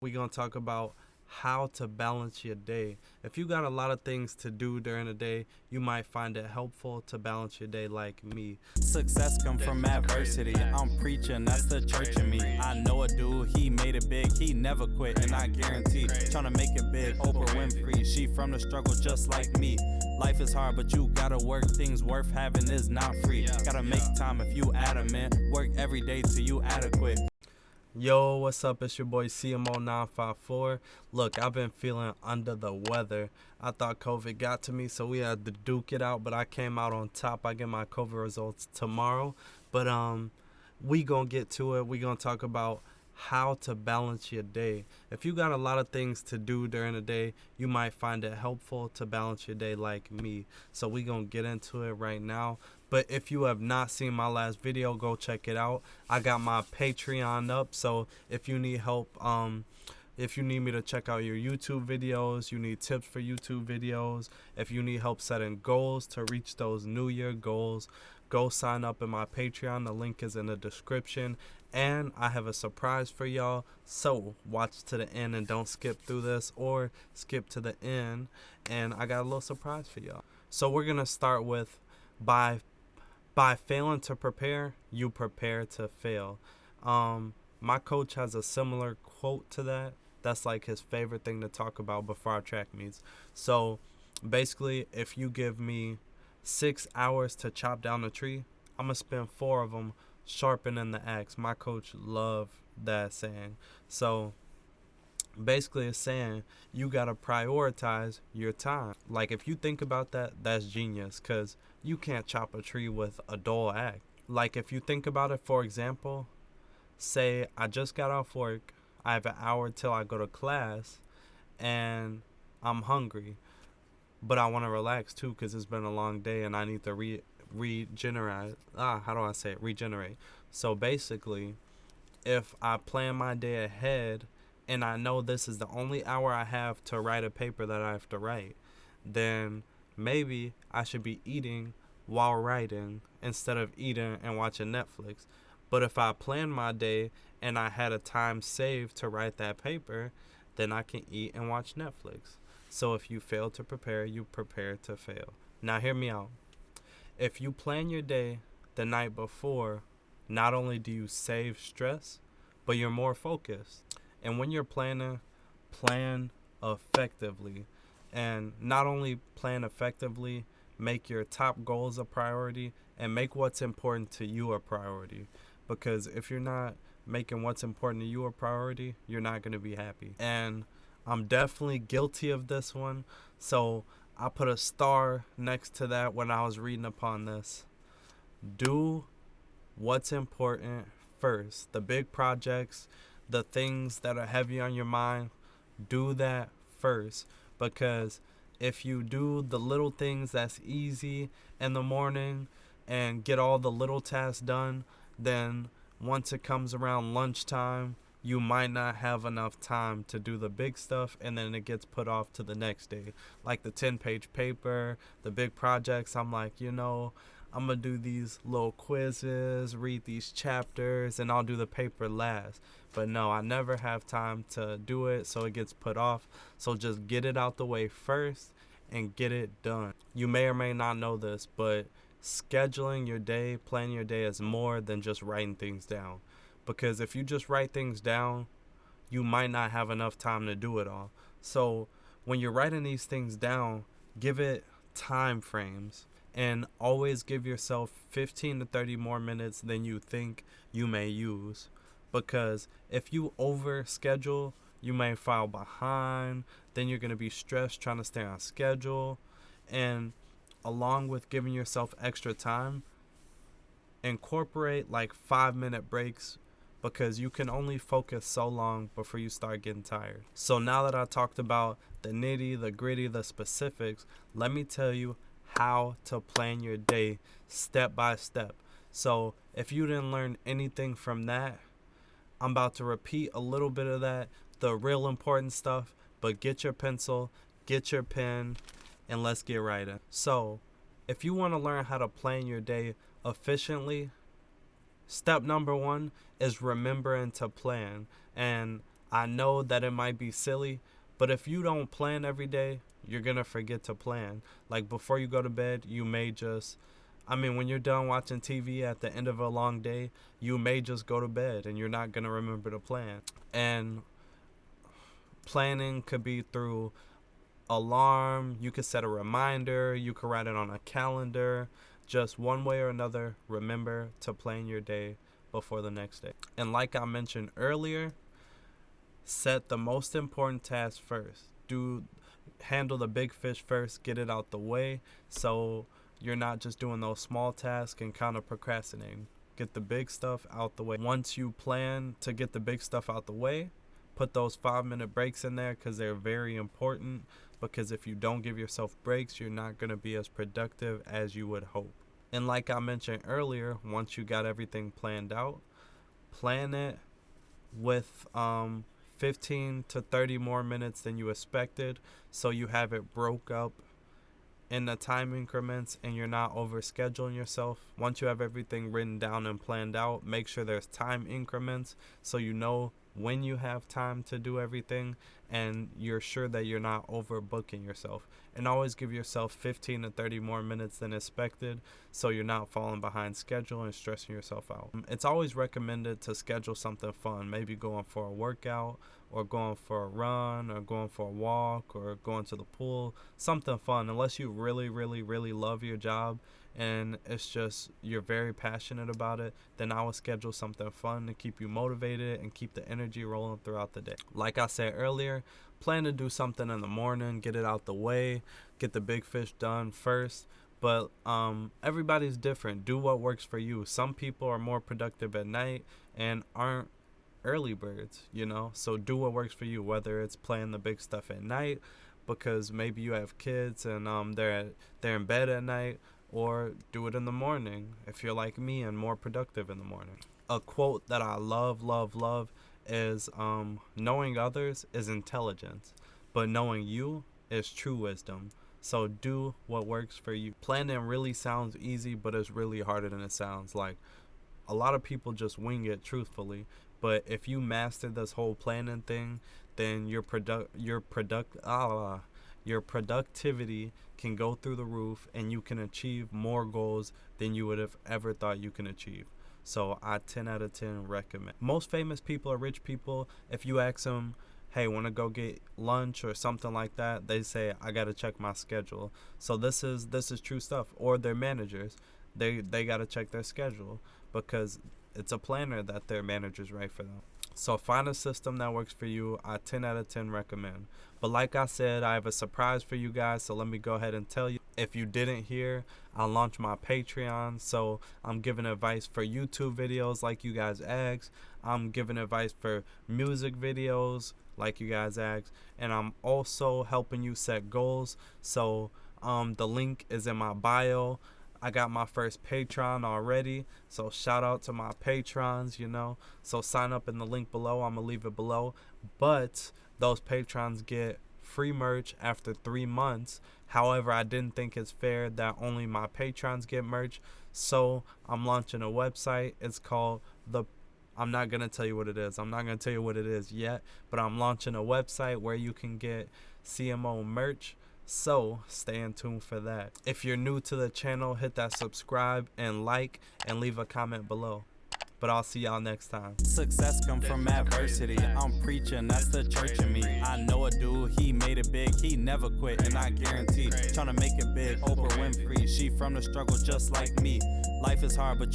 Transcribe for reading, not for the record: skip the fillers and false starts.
We're going to talk about how to balance your day. If you got a lot of things to do during the day, you might find it helpful to balance your day like me. Success come from adversity. I'm preaching, that's the church in me. I know a dude, he made it big, he never quit, and I guarantee, tryna make it big. Oprah Winfrey, she from the struggle just like me. Life is hard, but you gotta work. Things worth having is not free. Gotta make time if you adamant. Work every day till you adequate. Yo, what's up? It's your boy CMO954. Look, I've been feeling under the weather. I thought COVID got to me, so we had to duke it out, but I came out on top. I get my COVID results tomorrow. But we gonna get to it. We gonna talk about how to balance your day. If you got a lot of things to do during the day, you might find it helpful to balance your day like me. So we gonna get into it right now. But if you have not seen my last video, go check it out. I got my Patreon up, so if you need help, if you need me to check out your YouTube videos, you need tips for YouTube videos, if you need help setting goals to reach those New Year goals, go sign up in my Patreon. The link is in the description. And I have a surprise for y'all, so watch to the end and don't skip through this or skip to the end. And I got a little surprise for y'all. So we're going to start with by failing to prepare, you prepare to fail. My coach has a similar quote to that. That's like his favorite thing to talk about before our track meets. So basically, if you give me 6 hours to chop down a tree, I'm going to spend 4 of them sharpening the axe. My coach loved that saying. So basically it's saying you got to prioritize your time. Like if you think about that, that's genius, because you can't chop a tree with a dull axe. Like if you think about it, for example, say I just got off work, I have an hour till I go to class, and I'm hungry, but I want to relax too because it's been a long day and I need to regenerate. Regenerate. So basically, if I plan my day ahead and I know this is the only hour I have to write a paper that I have to write, then maybe I should be eating while writing instead of eating and watching Netflix. But if I plan my day and I had a time saved to write that paper, then I can eat and watch Netflix. So if you fail to prepare, you prepare to fail. Now hear me out. If you plan your day the night before, not only do you save stress, but you're more focused. And when you're planning, plan effectively. And not only plan effectively, make your top goals a priority and make what's important to you a priority. Because if you're not making what's important to you a priority, you're not going to be happy. And I'm definitely guilty of this one. So I put a star next to that when I was reading upon this. Do what's important first. The big projects, the things that are heavy on your mind, do that first. Because if you do the little things that's easy in the morning and get all the little tasks done, then once it comes around lunchtime, you might not have enough time to do the big stuff, and then it gets put off to the next day. Like the 10-page paper, the big projects, I'm like, I'm going to do these little quizzes, read these chapters, and I'll do the paper last. But no, I never have time to do it, so it gets put off. So just get it out the way first and get it done. You may or may not know this, but scheduling your day, planning your day is more than just writing things down. Because if you just write things down, you might not have enough time to do it all. So when you're writing these things down, give it time frames and always give yourself 15 to 30 more minutes than you think you may use. Because if you over schedule, you may fall behind. Then you're going to be stressed trying to stay on schedule. And along with giving yourself extra time, incorporate like 5-minute breaks, because you can only focus so long before you start getting tired. So now that I talked about the nitty, the gritty, the specifics, let me tell you how to plan your day step by step. So if you didn't learn anything from that, I'm about to repeat a little bit of that, the real important stuff, but get your pencil, get your pen, and let's get writing. So if you want to learn how to plan your day efficiently, step number 1 is remembering to plan. And I know that it might be silly, but if you don't plan every day, you're going to forget to plan. Like before you go to bed, you may just, when you're done watching TV at the end of a long day, you may just go to bed and you're not going to remember to plan. And planning could be through alarm, you could set a reminder, you could write it on a calendar. Just one way or another, remember to plan your day before the next day. And like I mentioned earlier, set the most important task first. Handle the big fish first, get it out the way, so you're not just doing those small tasks and kind of procrastinating. Get the big stuff out the way. Once you plan to get the big stuff out the way, put those 5-minute breaks in there because they're very important, because if you don't give yourself breaks, you're not going to be as productive as you would hope. And like I mentioned earlier, once you got everything planned out, plan it with 15 to 30 more minutes than you expected, so you have it broke up in the time increments and you're not over scheduling yourself. Once you have everything written down and planned out, make sure there's time increments so you know when you have time to do everything and you're sure that you're not overbooking yourself. And always give yourself 15 to 30 more minutes than expected so you're not falling behind schedule and stressing yourself out. It's always recommended to schedule something fun, maybe going for a workout or going for a run or going for a walk or going to the pool, something fun. Unless you really, really, really love your job and it's just you're very passionate about it, then I would schedule something fun to keep you motivated and keep the energy rolling throughout the day. Like I said earlier, plan to do something in the morning, get it out the way, get the big fish done first. But everybody's different. Do what works for you. Some people are more productive at night and aren't early birds, so do what works for you, whether it's playing the big stuff at night because maybe you have kids and they're in bed at night, or do it in the morning if you're like me and more productive in the morning. A quote that I love is knowing others is intelligence, but knowing you is true wisdom. So do what works for you. Planning really sounds easy, but it's really harder than it sounds. Like a lot of people just wing it, truthfully. But if you master this whole planning thing, then your productivity can go through the roof and you can achieve more goals than you would have ever thought you can achieve. So I 10 out of 10 recommend. Most famous people are rich people. If you ask them, hey, want to go get lunch or something like that, they say, I got to check my schedule. So this is true stuff. Or their managers, they got to check their schedule because it's a planner that their managers write for them. So find a system that works for you. I 10 out of 10 recommend. But like I said, I have a surprise for you guys, so let me go ahead and tell you. If you didn't hear, I launched my Patreon, so I'm giving advice for YouTube videos like you guys asked. I'm giving advice for music videos like you guys asked, and I'm also helping you set goals. So the link is in my bio. I got my first Patreon already, so shout out to my patrons, So sign up in the link below. I'm going to leave it below. But those patrons get free merch after 3 months. However, I didn't think it's fair that only my patrons get merch, so I'm launching a website. It's called I'm not going to tell you what it is. I'm not going to tell you what it is yet, but I'm launching a website where you can get CMO merch. So stay in tune for that. If you're new to the channel, hit that subscribe and like and leave a comment below. But I'll see y'all next time. Success come from adversity. I'm preaching, that's the church in me. I know a dude, he made it big, he never quit, and I guarantee tryna make it big. Oprah Winfrey, she from the struggle just like me. Life is hard, but